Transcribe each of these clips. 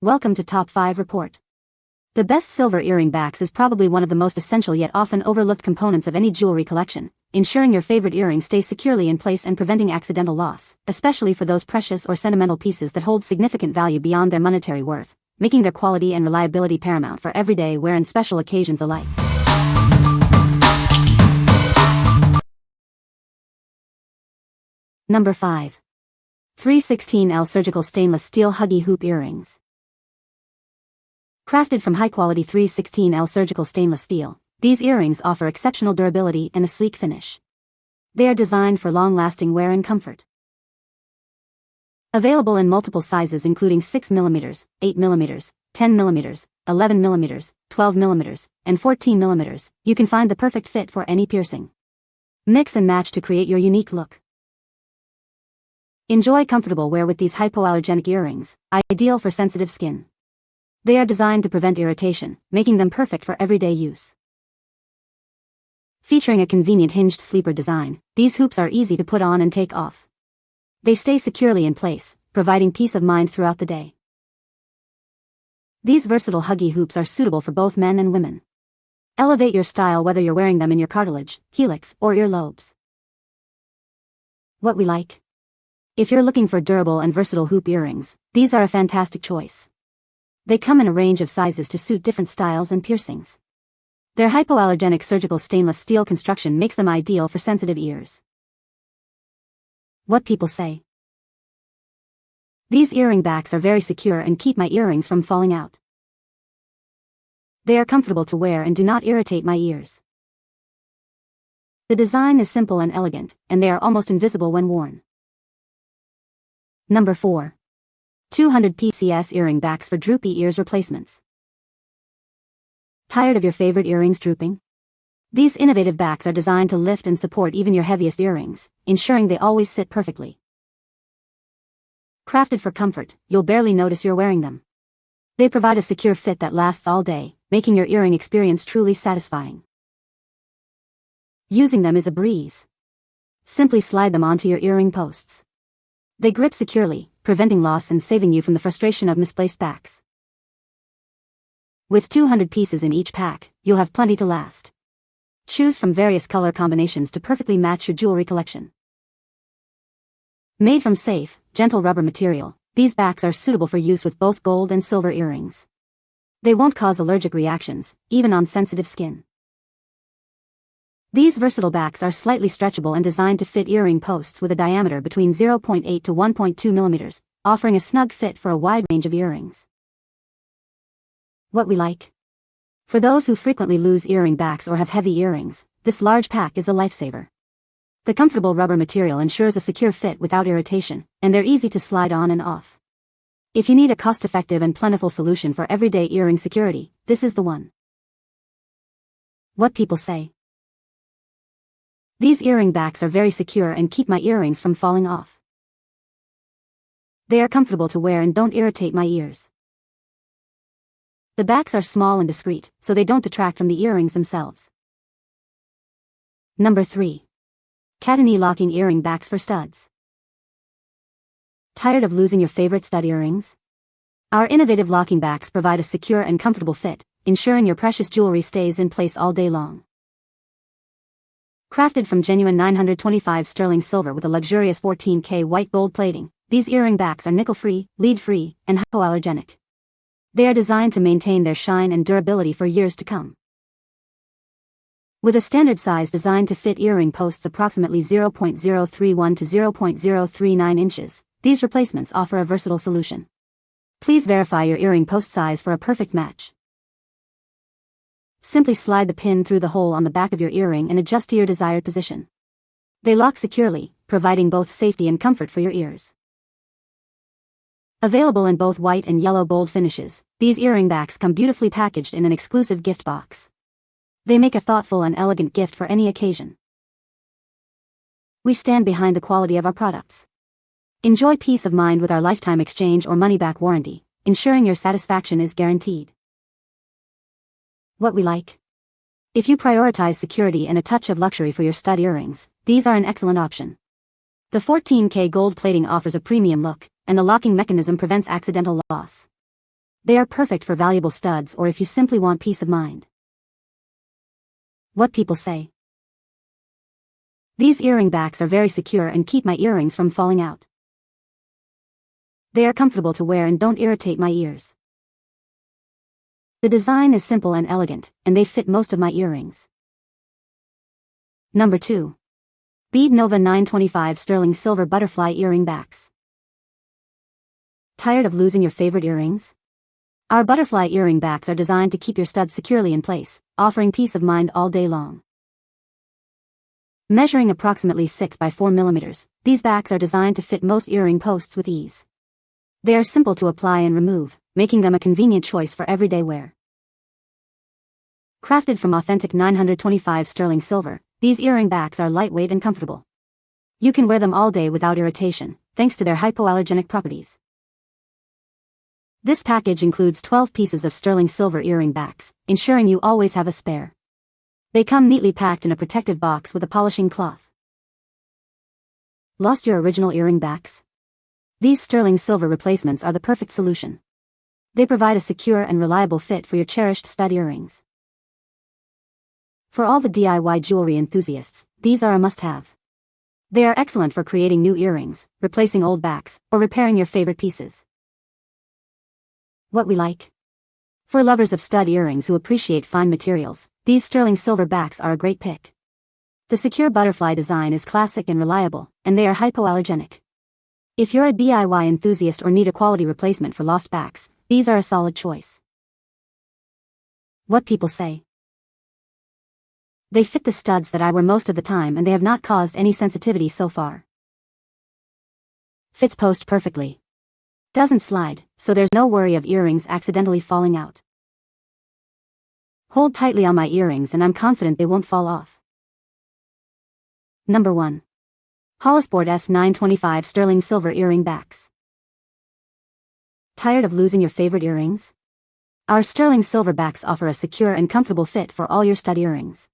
Welcome to Top 5 Report. The best silver earring backs is probably one of the most essential yet often overlooked components of any jewelry collection, ensuring your favorite earring stays securely in place and preventing accidental loss, especially for those precious or sentimental pieces that hold significant value beyond their monetary worth, making their quality and reliability paramount for everyday wear and special occasions alike. Number 5. 316L Surgical Stainless Steel Huggie Hoop Earrings. Crafted from high-quality 316L surgical stainless steel, these earrings offer exceptional durability and a sleek finish. They are designed for long-lasting wear and comfort. Available in multiple sizes including 6mm, 8mm, 10mm, 11mm, 12mm, and 14mm, you can find the perfect fit for any piercing. Mix and match to create your unique look. Enjoy comfortable wear with these hypoallergenic earrings, ideal for sensitive skin. They are designed to prevent irritation, making them perfect for everyday use. Featuring a convenient hinged sleeper design, these hoops are easy to put on and take off. They stay securely in place, providing peace of mind throughout the day. These versatile Huggie hoops are suitable for both men and women. Elevate your style whether you're wearing them in your cartilage, helix, or earlobes. What we like? If you're looking for durable and versatile hoop earrings, these are a fantastic choice. They come in a range of sizes to suit different styles and piercings. Their hypoallergenic surgical stainless steel construction makes them ideal for sensitive ears. What people say. These earring backs are very secure and keep my earrings from falling out. They are comfortable to wear and do not irritate my ears. The design is simple and elegant, and they are almost invisible when worn. Number 4. 200 PCS earring backs for droopy ears replacements. Tired of your favorite earrings drooping? These innovative backs are designed to lift and support even your heaviest earrings, ensuring they always sit perfectly. Crafted for comfort, you'll barely notice you're wearing them. They provide a secure fit that lasts all day, making your earring experience truly satisfying. Using them is a breeze. Simply slide them onto your earring posts. They grip securely, preventing loss and saving you from the frustration of misplaced backs. With 200 pieces in each pack, you'll have plenty to last. Choose from various color combinations to perfectly match your jewelry collection. Made from safe, gentle rubber material, these backs are suitable for use with both gold and silver earrings. They won't cause allergic reactions, even on sensitive skin. These versatile backs are slightly stretchable and designed to fit earring posts with a diameter between 0.8 to 1.2 mm, offering a snug fit for a wide range of earrings. What we like? For those who frequently lose earring backs or have heavy earrings, this large pack is a lifesaver. The comfortable rubber material ensures a secure fit without irritation, and they're easy to slide on and off. If you need a cost-effective and plentiful solution for everyday earring security, this is the one. What people say. These earring backs are very secure and keep my earrings from falling off. They are comfortable to wear and don't irritate my ears. The backs are small and discreet, so they don't detract from the earrings themselves. Number 3. Catinee locking earring backs for studs. Tired of losing your favorite stud earrings? Our innovative locking backs provide a secure and comfortable fit, ensuring your precious jewelry stays in place all day long. Crafted from genuine 925 sterling silver with a luxurious 14K white gold plating, these earring backs are nickel-free, lead-free, and hypoallergenic. They are designed to maintain their shine and durability for years to come. With a standard size designed to fit earring posts approximately 0.031 to 0.039 inches, these replacements offer a versatile solution. Please verify your earring post size for a perfect match. Simply slide the pin through the hole on the back of your earring and adjust to your desired position. They lock securely, providing both safety and comfort for your ears. Available in both white and yellow gold finishes, these earring backs come beautifully packaged in an exclusive gift box. They make a thoughtful and elegant gift for any occasion. We stand behind the quality of our products. Enjoy peace of mind with our lifetime exchange or money-back warranty, ensuring your satisfaction is guaranteed. What we like? If you prioritize security and a touch of luxury for your stud earrings, these are an excellent option. The 14K gold plating offers a premium look, and the locking mechanism prevents accidental loss. They are perfect for valuable studs or if you simply want peace of mind. What people say. These earring backs are very secure and keep my earrings from falling out. They are comfortable to wear and don't irritate my ears. The design is simple and elegant, and they fit most of my earrings. Number 2. BEADNOVA 925 Sterling Silver Butterfly Earring Backs. Tired of losing your favorite earrings? Our butterfly earring backs are designed to keep your studs securely in place, offering peace of mind all day long. Measuring approximately 6 by 4 millimeters, these backs are designed to fit most earring posts with ease. They are simple to apply and remove, making them a convenient choice for everyday wear. Crafted from authentic 925 sterling silver, these earring backs are lightweight and comfortable. You can wear them all day without irritation, thanks to their hypoallergenic properties. This package includes 12 pieces of sterling silver earring backs, ensuring you always have a spare. They come neatly packed in a protective box with a polishing cloth. Lost your original earring backs? These sterling silver replacements are the perfect solution. They provide a secure and reliable fit for your cherished stud earrings. For all the DIY jewelry enthusiasts, these are a must-have. They are excellent for creating new earrings, replacing old backs, or repairing your favorite pieces. What we like. For lovers of stud earrings who appreciate fine materials, these sterling silver backs are a great pick. The secure butterfly design is classic and reliable, and they are hypoallergenic. If you're a DIY enthusiast or need a quality replacement for lost backs, these are a solid choice. What people say. They fit the studs that I wear most of the time and they have not caused any sensitivity so far. Fits post perfectly. Doesn't slide, so there's no worry of earrings accidentally falling out. Hold tightly on my earrings and I'm confident they won't fall off. Number 1. Hollosport S925 Sterling Silver Earring Backs. Tired of losing your favorite earrings? Our sterling silver backs offer a secure and comfortable fit for all your stud earrings.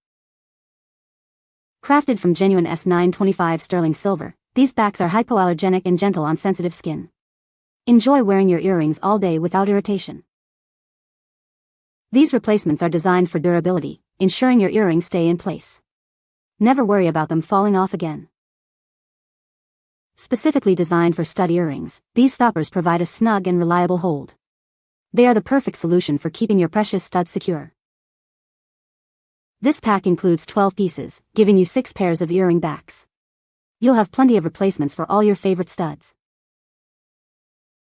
Crafted from genuine S925 sterling silver, these backs are hypoallergenic and gentle on sensitive skin. Enjoy wearing your earrings all day without irritation. These replacements are designed for durability, ensuring your earrings stay in place. Never worry about them falling off again. Specifically designed for stud earrings, these stoppers provide a snug and reliable hold. They are the perfect solution for keeping your precious studs secure. This pack includes 12 pieces, giving you 6 pairs of earring backs. You'll have plenty of replacements for all your favorite studs.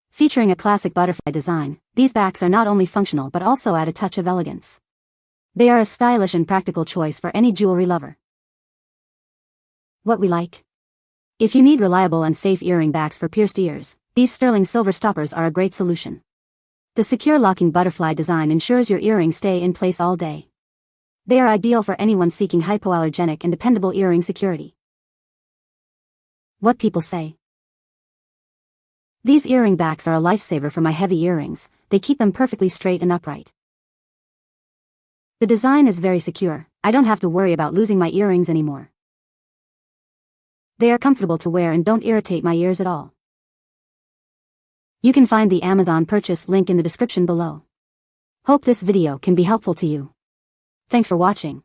Featuring a classic butterfly design, these backs are not only functional but also add a touch of elegance. They are a stylish and practical choice for any jewelry lover. What we like. If you need reliable and safe earring backs for pierced ears, these sterling silver stoppers are a great solution. The secure locking butterfly design ensures your earrings stay in place all day. They are ideal for anyone seeking hypoallergenic and dependable earring security. What people say. These earring backs are a lifesaver for my heavy earrings, they keep them perfectly straight and upright. The design is very secure, I don't have to worry about losing my earrings anymore. They are comfortable to wear and don't irritate my ears at all. You can find the Amazon purchase link in the description below. Hope this video can be helpful to you. Thanks for watching.